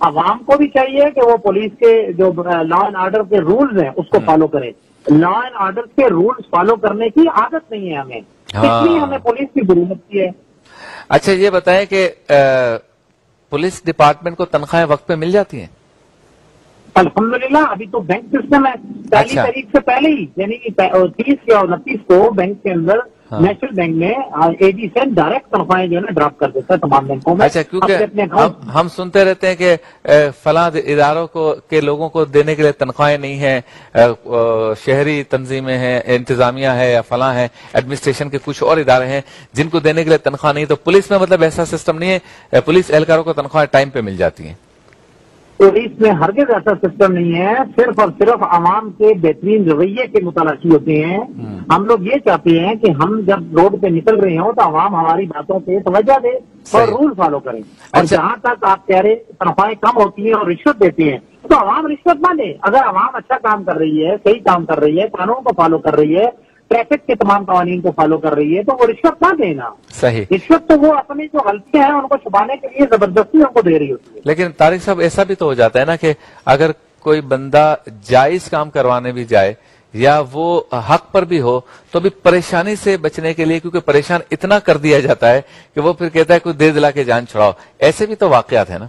عوام کو بھی چاہیے کہ وہ پولیس کے جو لا اینڈ آرڈر کے رولز ہیں اس کو فالو کریں. لا اینڈ آرڈر کے رولز فالو کرنے کی عادت نہیں ہے ہمیں, اس لیے ہمیں پولیس کی ضرورت کی ہے. اچھا یہ بتائیں کہ پولیس ڈپارٹمنٹ کو تنخواہیں وقت پہ مل جاتی ہیں؟ الحمدللہ ابھی تو بینک سسٹم ہے. پہلی تاریخ سے پہلے ہی یعنی 30 یا 29 کو بینک کے اندر نیشنل بینک میں اے ڈی سے ڈائریکٹ تنخواہیں جو ہے نا ڈراپ کر دیتا ہے تمام بینکوں میں. اچھا کیونکہ ہم سنتے رہتے ہیں کہ فلاں اداروں کے لوگوں کو دینے کے لیے تنخواہیں نہیں ہیں, شہری تنظیمیں ہیں, انتظامیہ ہے یا فلاں ہے, ایڈمنسٹریشن کے کچھ اور ادارے ہیں جن کو دینے کے لیے تنخواہ نہیں. تو پولیس میں مطلب ایسا سسٹم نہیں ہے, پولیس اہلکاروں کو تنخواہیں ٹائم پہ مل جاتی ہیں؟ پولیس میں ہرگز ایسا سسٹم نہیں ہے, صرف اور صرف عوام کے بہترین رویے کے متلاشی ہوتے ہیں. ہم لوگ یہ چاہتے ہیں کہ ہم جب روڈ پہ نکل رہے ہوں تو عوام ہماری باتوں پہ توجہ دے اور رول فالو کریں. اور جہاں تک آپ کہہ رہے تنخواہیں کم ہوتی ہیں اور رشوت دیتے ہیں تو عوام رشوت نہ دے. اگر عوام اچھا کام کر رہی ہے, صحیح کام کر رہی ہے, قانون کو فالو کر رہی ہے, ٹریفک کے تمام قوانین کو فالو کر رہی ہے تو وہ رشوت نہ دینا. صحیح. رشوت تو وہ اپنی جو غلطیاں ہیں ان کو چھپانے کے لیے زبردستی ان کو دے رہی ہوتی ہے. لیکن طارق صاحب ایسا بھی تو ہو جاتا ہے نا کہ اگر کوئی بندہ جائز کام کروانے بھی جائے یا وہ حق پر بھی ہو تو بھی پریشانی سے بچنے کے لیے, کیونکہ پریشان اتنا کر دیا جاتا ہے کہ وہ پھر کہتا ہے کوئی دے دلا کے جان چھڑاؤ. ایسے بھی تو واقعات ہیں نا.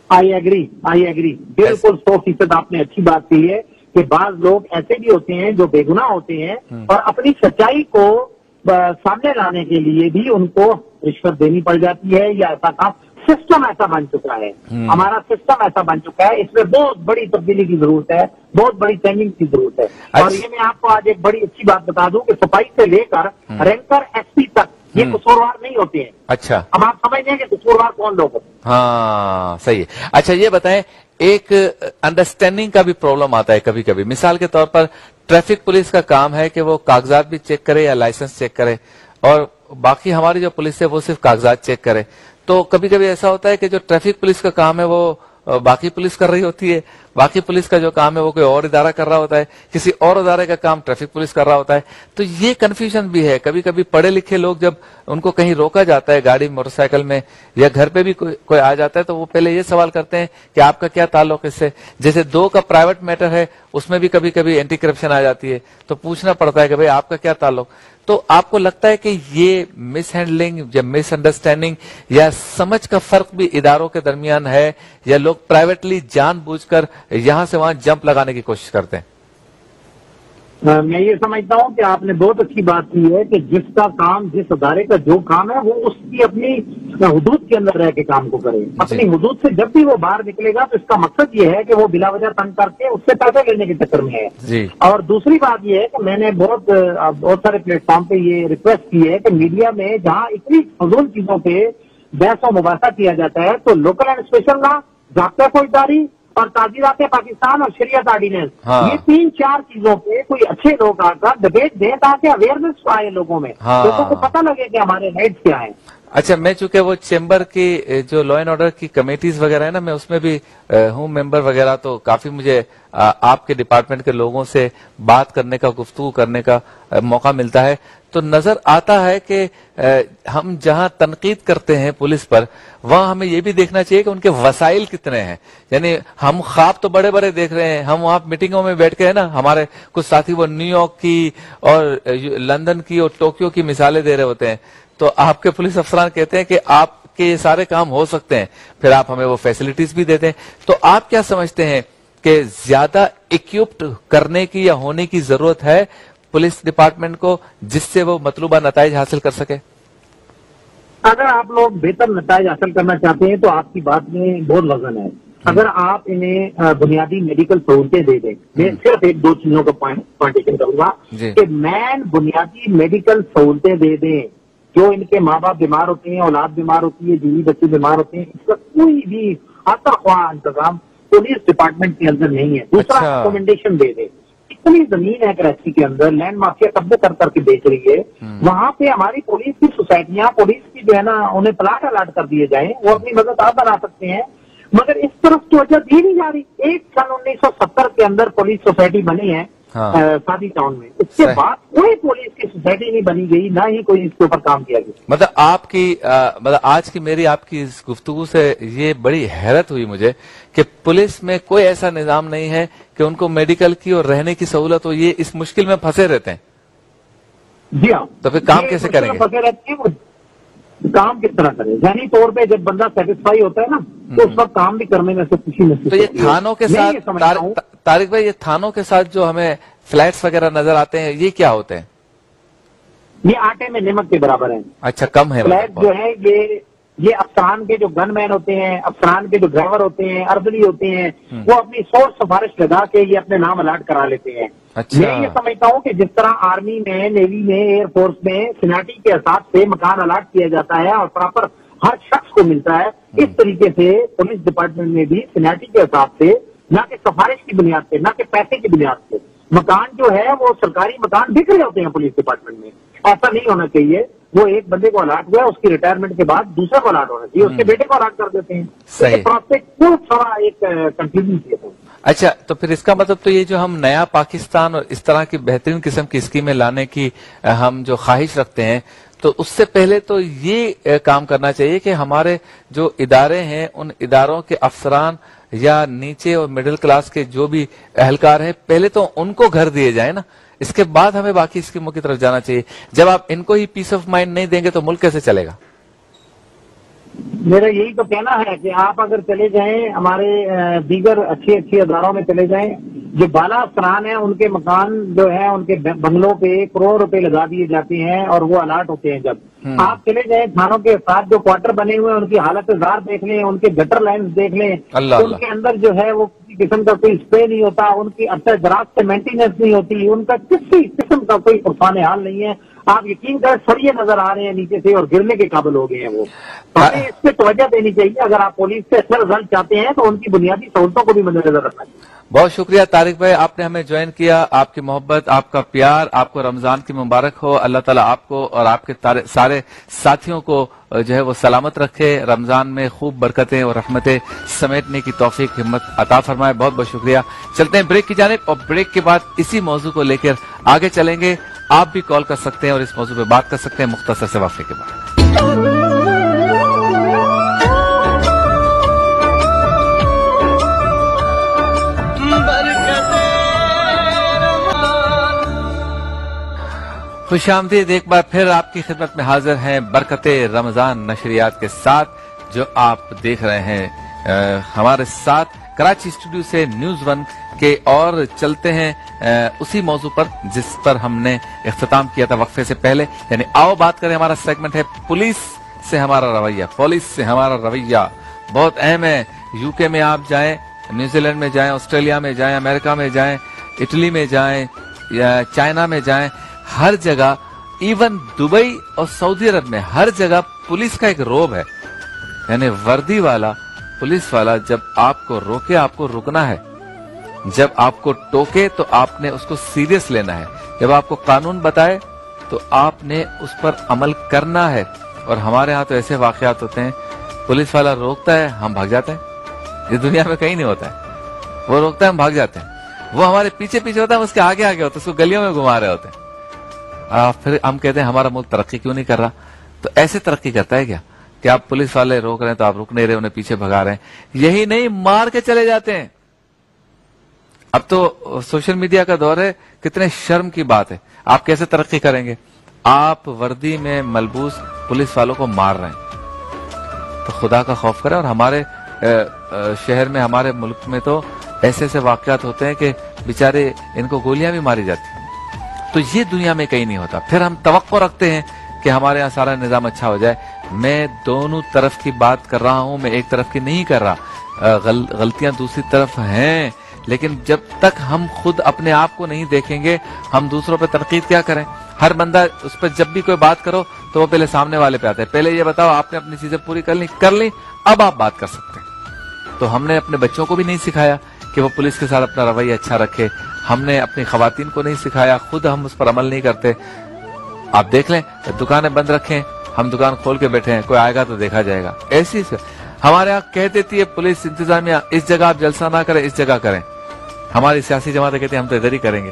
آئی ایگری بالکل 100% آپ نے اچھی بات کی ہے کہ بعض لوگ ایسے بھی ہوتے ہیں جو بے گناہ ہوتے ہیں اور اپنی سچائی کو سامنے لانے کے لیے بھی ان کو رشوت دینی پڑ جاتی ہے یا ایسا کام. سسٹم ایسا بن چکا ہے, ہمارا سسٹم ایسا بن چکا ہے, اس میں بہت بڑی تبدیلی کی ضرورت ہے, بہت بڑی چینجنگ کی ضرورت ہے. اور یہ میں آپ کو آج ایک بڑی اچھی بات بتا دوں کہ صفائی سے لے کر رینکر ایس پی تک یہ قصوروار نہیں ہوتے ہیں. اچھا اب آپ سمجھ لیں کہ قصوروار کون لوگ ہوتے ہیں. ہاں صحیح ہے. اچھا یہ بتائیں, ایک انڈرسٹینڈنگ کا بھی پرابلم آتا ہے کبھی کبھی. مثال کے طور پر ٹریفک پولیس کا کام ہے کہ وہ کاغذات بھی چیک کرے یا لائسنس چیک کرے, اور باقی ہماری جو پولیس ہے وہ صرف کاغذات چیک کرے. تو کبھی کبھی ایسا ہوتا ہے کہ جو ٹریفک پولیس کا کام ہے وہ باقی پولیس کر رہی ہوتی ہے, باقی پولیس کا جو کام ہے وہ کوئی اور ادارہ کر رہا ہوتا ہے, کسی اور ادارے کا کام ٹریفک پولیس کر رہا ہوتا ہے. تو یہ کنفیوژن بھی ہے. کبھی کبھی پڑھے لکھے لوگ جب ان کو کہیں روکا جاتا ہے گاڑی موٹر سائیکل میں یا گھر پہ بھی کوئی آ جاتا ہے تو وہ پہلے یہ سوال کرتے ہیں کہ آپ کا کیا تعلق اس سے. جیسے 2 کا پرائیویٹ میٹر ہے اس میں بھی کبھی کبھی اینٹی کرپشن آ جاتی ہے تو پوچھنا پڑتا ہے کہ بھئی آپ کا کیا تعلق. تو آپ کو لگتا ہے کہ یہ مس ہینڈلنگ یا مس انڈرسٹینڈنگ یا سمجھ کا فرق بھی اداروں کے درمیان ہے, یا لوگ پرائیویٹلی جان بوجھ کر یہاں سے وہاں جمپ لگانے کی کوشش کرتے ہیں؟ میں یہ سمجھتا ہوں کہ آپ نے بہت اچھی بات کی ہے کہ جس کا کام, جس ادارے کا جو کام ہے وہ اس کی اپنی حدود کے اندر رہ کے کام کو کرے. اپنی حدود سے جب بھی وہ باہر نکلے گا تو اس کا مقصد یہ ہے کہ وہ بلا وجہ تنگ کر کے اس سے پیسے لینے کے چکر میں ہے. اور دوسری بات یہ ہے کہ میں نے بہت سارے پلیٹ فارم پہ یہ ریکویسٹ کی ہے کہ میڈیا میں جہاں اتنی فضول چیزوں پہ بحث و مباحثہ کیا جاتا ہے تو لوکل اینڈ اسپیشل لا, ضابطۂ فوجداری اور تعزیرات پاکستان اور شریعت آرڈیننس, یہ 3-4 چیزوں پہ کوئی اچھے لوگ آ کر ڈبیٹ دیں تاکہ اویئرنیس آئے لوگوں میں, لوگوں کو پتہ لگے کہ ہمارے رائٹس کیا ہیں. اچھا میں چونکہ وہ چیمبر کی جو لا اینڈ آرڈر کی کمیٹیز وغیرہ ہے نا, میں اس میں بھی ہوں ممبر وغیرہ, تو کافی مجھے آپ کے ڈپارٹمنٹ کے لوگوں سے بات کرنے کا, گفتگو کرنے کا موقع ملتا ہے. تو نظر آتا ہے کہ ہم جہاں تنقید کرتے ہیں پولیس پر وہاں ہمیں یہ بھی دیکھنا چاہیے کہ ان کے وسائل کتنے ہیں. یعنی ہم خواب تو بڑے بڑے دیکھ رہے ہیں, ہم وہاں میٹنگوں میں بیٹھ کے ہے نا, ہمارے کچھ ساتھی وہ نیو یارک کی اور لندن کی اور ٹوکیو کی مثالیں دے رہے ہوتے ہیں, تو آپ کے پولیس افسران کہتے ہیں کہ آپ کے یہ سارے کام ہو سکتے ہیں, پھر آپ ہمیں وہ فیسلٹیز بھی دیتے ہیں. تو آپ کیا سمجھتے ہیں کہ زیادہ اکوپڈ کرنے کی یا ہونے کی ضرورت ہے پولیس ڈپارٹمنٹ کو جس سے وہ مطلوبہ نتائج حاصل کر سکے؟ اگر آپ لوگ بہتر نتائج حاصل کرنا چاہتے ہیں تو آپ کی بات میں بہت وزن ہے. اگر آپ انہیں بنیادی میڈیکل سہولتیں دے دیں, میں صرف 1-2 چیزوں کا پوائنٹیشن کروں گا کہ مین بنیادی میڈیکل سہولتیں دے دیں. جو ان کے ماں باپ بیمار ہوتے ہیں, اولاد بیمار ہوتی ہے, بیوی بچے بیمار ہوتے ہیں, اس کا کوئی بھی آتا خواہ انتظام پولیس ڈپارٹمنٹ کے اندر نہیں ہے. دوسرا ریکمنڈیشن دے دے. اتنی زمین ہے کراچی کے اندر, لینڈ مافیا قبضے کر کے بیچ رہی ہے, وہاں پہ ہماری پولیس کی سوسائٹیاں, پولیس کی جو ہے نا انہیں پلاٹ الاٹ کر دیے جائیں, وہ اپنی مدد آپ بنا سکتے ہیں, مگر اس طرف توجہ دی نہیں جا رہی. 1 سن 1970 کے اندر پولیس سوسائٹی بنی ہے, سادی ٹاؤن میں. اس کے بعد کوئی پولیس کی سوسائٹی نہیں بنی گئی, نہ ہی کوئی اس کے اوپر کام کیا گیا. مطلب آج کی میری آپ کی اس گفتگو سے یہ بڑی حیرت ہوئی مجھے کہ پولیس میں کوئی ایسا نظام نہیں ہے کہ ان کو میڈیکل کی اور رہنے کی سہولت ہو, یہ اس مشکل میں پھنسے رہتے ہیں. جی ہاں, تو پھر کام کیسے کریں گے؟ پھنسے رہتے ہیں, کام کس طرح کرے؟ ذہنی طور پہ جب بندہ سیٹسفائی ہوتا ہے نا تو اس وقت کام بھی کرنے میں سے خوشی محسوس. تو یہ تھانوں کے ساتھ طارق بھائی, یہ تھانوں کے ساتھ جو ہمیں فلیٹس وغیرہ نظر آتے ہیں یہ کیا ہوتے ہیں؟ یہ آٹے میں نمک کے برابر ہیں. اچھا, کم ہے. فلیٹ جو ہے یہ افسران کے جو گن مین ہوتے ہیں, افسران کے جو ڈرائیور ہوتے ہیں, ارزلی ہوتے ہیں, وہ اپنی سوچ سفارش لگا کے یہ اپنے نام الاٹ کرا لیتے ہیں. میں یہ سمجھتا ہوں کہ جس طرح آرمی میں, نیوی میں, ایئر فورس میں سیناٹی کے حساب سے مکان الاٹ کیا جاتا ہے اور پراپر ہر شخص کو ملتا ہے, اس طریقے سے پولیس ڈپارٹمنٹ میں بھی سیناٹی کے حساب سے, نہ کہ سفارش کی بنیاد پہ, نہ کہ پیسے کی بنیاد پہ مکان جو ہے وہ سرکاری مکان بک رہے ہوتے ہیں پولیس ڈپارٹمنٹ میں. ایسا نہیں ہونا چاہیے. وہ ایک بندے کو الاٹ ہوا ہے, اس کی ریٹائرمنٹ کے بعد دوسرے کو الاٹ ہونا چاہیے, اس کے بیٹے کو الاٹ کر دیتے ہیں. تھوڑا ایک کنفیوژن کیا تھا. اچھا, تو پھر اس کا مطلب تو یہ جو ہم نیا پاکستان اور اس طرح کی بہترین قسم کی اسکیمیں لانے کی ہم جو خواہش رکھتے ہیں, تو اس سے پہلے تو یہ کام کرنا چاہیے کہ ہمارے جو ادارے ہیں ان اداروں کے افسران یا نیچے اور مڈل کلاس کے جو بھی اہلکار ہیں, پہلے تو ان کو گھر دیے جائیں نا, اس کے بعد ہمیں باقی اسکیموں کی طرف جانا چاہیے. جب آپ ان کو ہی پیس آف مائنڈ نہیں دیں گے تو ملک کیسے چلے گا؟ میرا یہی تو کہنا ہے کہ آپ اگر چلے جائیں ہمارے دیگر اچھی اداروں میں چلے جائیں, جو بالا افسران ہیں ان کے مکان جو ہے ان کے بنگلوں پہ کروڑ روپے لگا دیے جاتے ہیں اور وہ الاٹ ہوتے ہیں. جب آپ چلے جائیں تھانوں کے ساتھ جو کوارٹر بنے ہوئے ہیں ان کی حالت زار دیکھ لیں, ان کے گٹر لائنز دیکھ لیں, ان کے اندر جو ہے وہ کسی قسم کا کوئی اسپرے نہیں ہوتا, ان کی عرصہ دراز سے مینٹیننس نہیں ہوتی, ان کا کسی قسم کا کوئی عرفان حال نہیں ہے. آپ یقین کریں سریے نظر آ رہے ہیں نیچے سے اور گرنے کے قابل ہو گئے ہیں. وہ ہمیں اس پہ توجہ دینی چاہیے. اگر آپ پولیس سے اچھا رزلٹ چاہتے ہیں تو ان کی بنیادی سہولتوں کو بھی مد نظر رکھنا چاہیے. بہت شکریہ طارق بھائی, آپ نے ہمیں جوائن کیا. آپ کی محبت, آپ کا پیار, آپ کو رمضان کی مبارک ہو. اللہ تعالیٰ آپ کو اور آپ کے سارے ساتھیوں کو جو ہے وہ سلامت رکھے. رمضان میں خوب برکتیں اور رحمتیں سمیٹنے کی توفیق ہمت عطا فرمائے. بہت بہت شکریہ. چلتے ہیں بریک کی جانب, اور بریک کے بعد اسی موضوع کو لے کر آگے چلیں گے. آپ بھی کال کر سکتے ہیں اور اس موضوع پہ بات کر سکتے ہیں مختصر سے وقفے کے بعد. خوش آمدید, ایک بار پھر آپ کی خدمت میں حاضر ہیں برکت رمضان نشریات کے ساتھ, جو آپ دیکھ رہے ہیں ہمارے ساتھ کراچی اسٹوڈیو سے نیوز ون کے. اور چلتے ہیں اسی موضوع پر جس پر ہم نے اختتام کیا تھا وقفے سے پہلے, یعنی آؤ بات کریں. ہمارا سیگمنٹ ہے پولیس سے ہمارا رویہ. پولیس سے ہمارا رویہ بہت اہم ہے. یو کے میں آپ جائیں, نیوزی لینڈ میں جائیں, آسٹریلیا میں جائیں, امریکہ میں جائیں, اٹلی میں جائیں یا چائنا میں جائیں, ہر جگہ, ایون دبئی اور سعودی عرب میں ہر جگہ پولیس کا ایک روب ہے. یعنی وردی والا پولیس والا جب آپ کو روکے آپ کو رکنا ہے, جب آپ کو ٹوکے تو آپ نے اس کو سیریس لینا ہے, جب آپ کو قانون بتائے تو آپ نے اس پر عمل کرنا ہے. اور ہمارے ہاں تو ایسے واقعات ہوتے ہیں, پولیس والا روکتا ہے ہم بھاگ جاتے ہیں. یہ دنیا میں کہیں نہیں ہوتا ہے. وہ روکتا ہے ہم بھاگ جاتے ہیں, وہ ہمارے پیچھے پیچھے ہوتا ہے, اس کے آگے آگے ہوتا ہے, اس کو گلیوں میں گھما رہے ہوتے ہیں. پھر ہم کہتے ہیں ہمارا ملک ترقی کیوں نہیں کر رہا. تو ایسے ترقی کرتا ہے کیا کہ آپ پولیس والے روک رہے ہیں تو آپ رک نہیں رہے, انہیں پیچھے بھگا رہے ہیں. یہی نہیں, مار کے چلے جاتے ہیں. اب تو سوشل میڈیا کا دور ہے, کتنے شرم کی بات ہے. آپ کیسے ترقی کریں گے؟ آپ وردی میں ملبوس پولیس والوں کو مار رہے ہیں. تو خدا کا خوف کریں. اور ہمارے شہر میں, ہمارے ملک میں تو ایسے ایسے واقعات ہوتے ہیں کہ بیچارے ان کو گولیاں بھی ماری جاتی ہیں. تو یہ دنیا میں کہیں نہیں ہوتا. پھر ہم توقع رکھتے ہیں کہ ہمارے یہاں سارا نظام اچھا ہو جائے. میں دونوں طرف کی بات کر رہا ہوں, میں ایک طرف کی نہیں کر رہا. غلطیاں دوسری طرف ہیں, لیکن جب تک ہم خود اپنے آپ کو نہیں دیکھیں گے ہم دوسروں پہ تنقید کیا کریں. ہر بندہ اس پہ جب بھی کوئی بات کرو تو وہ پہلے سامنے والے پہ آتا ہے. پہلے یہ بتاؤ آپ نے اپنی چیزیں پوری کر لی, اب آپ بات کر سکتے ہیں. تو ہم نے اپنے بچوں کو بھی نہیں سکھایا کہ وہ پولیس کے ساتھ اپنا رویہ اچھا رکھے. ہم نے اپنی خواتین کو نہیں سکھایا, خود ہم اس پر عمل نہیں کرتے. آپ دیکھ لیں, دکانیں بند رکھیں, ہم دکان کھول کے بیٹھے ہیں, کوئی آئے گا تو دیکھا جائے گا. ایسی ہمارے یہاں کہہ دیتی ہے پولیس انتظامیہ, اس جگہ آپ جلسہ نہ کریں, اس جگہ کریں. ہماری سیاسی جماعتیں کہتے ہیں ہم تو ادھر ہی کریں گے.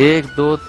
1, 2,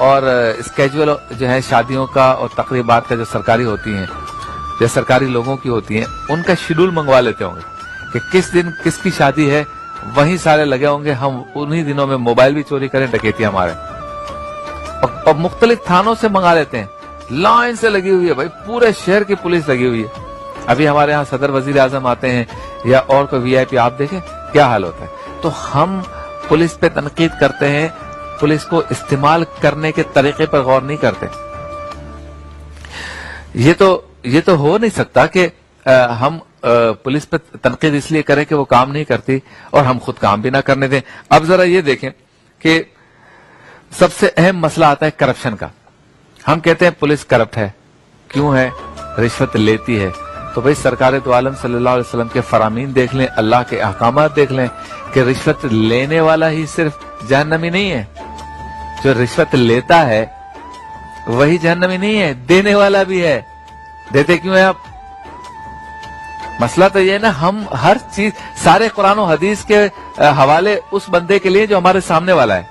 اور اسکیجول جو ہے شادیوں کا اور تقریبات کا جو سرکاری ہوتی ہیں جو سرکاری لوگوں کی ہوتی ہیں ان کا شیڈول منگوا لیتے ہوں گے کہ کس دن کس کی شادی ہے, وہیں سارے لگے ہوں گے. ہم انہی دنوں میں موبائل بھی چوری کریں, ڈکیتی ہمارے, اور مختلف تھانوں سے منگا لیتے ہیں. لائن سے لگی ہوئی ہے بھائی, پورے شہر کی پولیس لگی ہوئی ہے. ابھی ہمارے ہاں صدر وزیر اعظم آتے ہیں یا اور کوئی وی آئی پی, آپ دیکھیں کیا حال ہوتا ہے. تو ہم پولیس پہ تنقید کرتے ہیں, پولیس کو استعمال کرنے کے طریقے پر غور نہیں کرتے. یہ تو ہو نہیں سکتا کہ ہم پولیس پہ تنقید اس لیے کریں کہ وہ کام نہیں کرتی اور ہم خود کام بھی نہ کرنے دیں. اب ذرا یہ دیکھیں کہ سب سے اہم مسئلہ آتا ہے کرپشن کا. ہم کہتے ہیں پولیس کرپٹ ہے, کیوں ہے؟ رشوت لیتی ہے. تو بھئی سرکار دو عالم صلی اللہ علیہ وسلم کے فرامین دیکھ لیں, اللہ کے احکامات دیکھ لیں کہ رشوت لینے والا ہی صرف جہنمی نہیں ہے, جو رشوت لیتا ہے وہی جہنمی نہیں ہے, دینے والا بھی ہے. دیتے کیوں ہیں آپ؟ مسئلہ تو یہ ہے نا, ہم ہر چیز سارے قرآن و حدیث کے حوالے اس بندے کے لیے جو ہمارے سامنے والا ہے.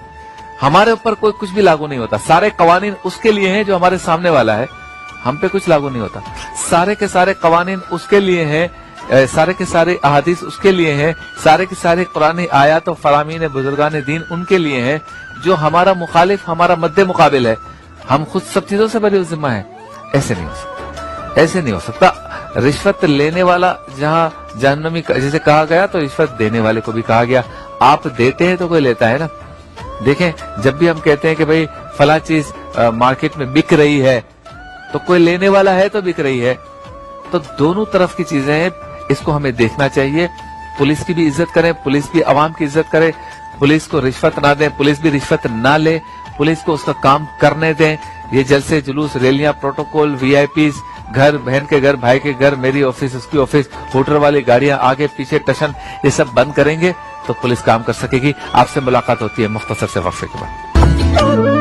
ہمارے اوپر کوئی کچھ بھی لاگو نہیں ہوتا. سارے قوانین اس کے لیے ہیں جو ہمارے سامنے والا ہے, ہم پہ کچھ لاگو نہیں ہوتا. سارے کے سارے قوانین اس کے لیے ہیں, سارے کے سارے احادیث اس کے لیے ہیں, سارے کے سارے قرآنی آیات و فرامین بزرگان دین ان کے لیے ہیں. جو ہمارا مخالف, ہمارا مد مقابل ہے, ہم خود سب چیزوں سے بری ذمہ ہیں. ایسے نہیں ہو سکتا, ایسے نہیں ہو سکتا. رشوت لینے والا جہاں جہنمی جسے کہا گیا تو رشوت دینے والے کو بھی کہا گیا. آپ دیتے ہیں تو کوئی لیتا ہے نا. دیکھیں جب بھی ہم کہتے ہیں کہ بھئی فلاں چیز مارکیٹ میں بک رہی ہے تو کوئی لینے والا ہے تو بک رہی ہے. تو دونوں طرف کی چیزیں ہیں, اس کو ہمیں دیکھنا چاہیے. پولیس کی بھی عزت کریں, پولیس بھی عوام کی عزت کرے, پولیس کو رشوت نہ دیں, پولیس بھی رشوت نہ لے, پولیس کو اس کا کام کرنے دیں. یہ جلسے جلوس ریلیاں پروٹوکول وی آئی پیز, گھر بہن کے گھر بھائی کے گھر, میری آفس اس کی آفس, ہوٹل والی گاڑیاں آگے پیچھے ٹشن, یہ سب بند کریں گے تو پولیس کام کر سکے گی. آپ سے ملاقات ہوتی ہے مختصر سے وقفے کے بعد.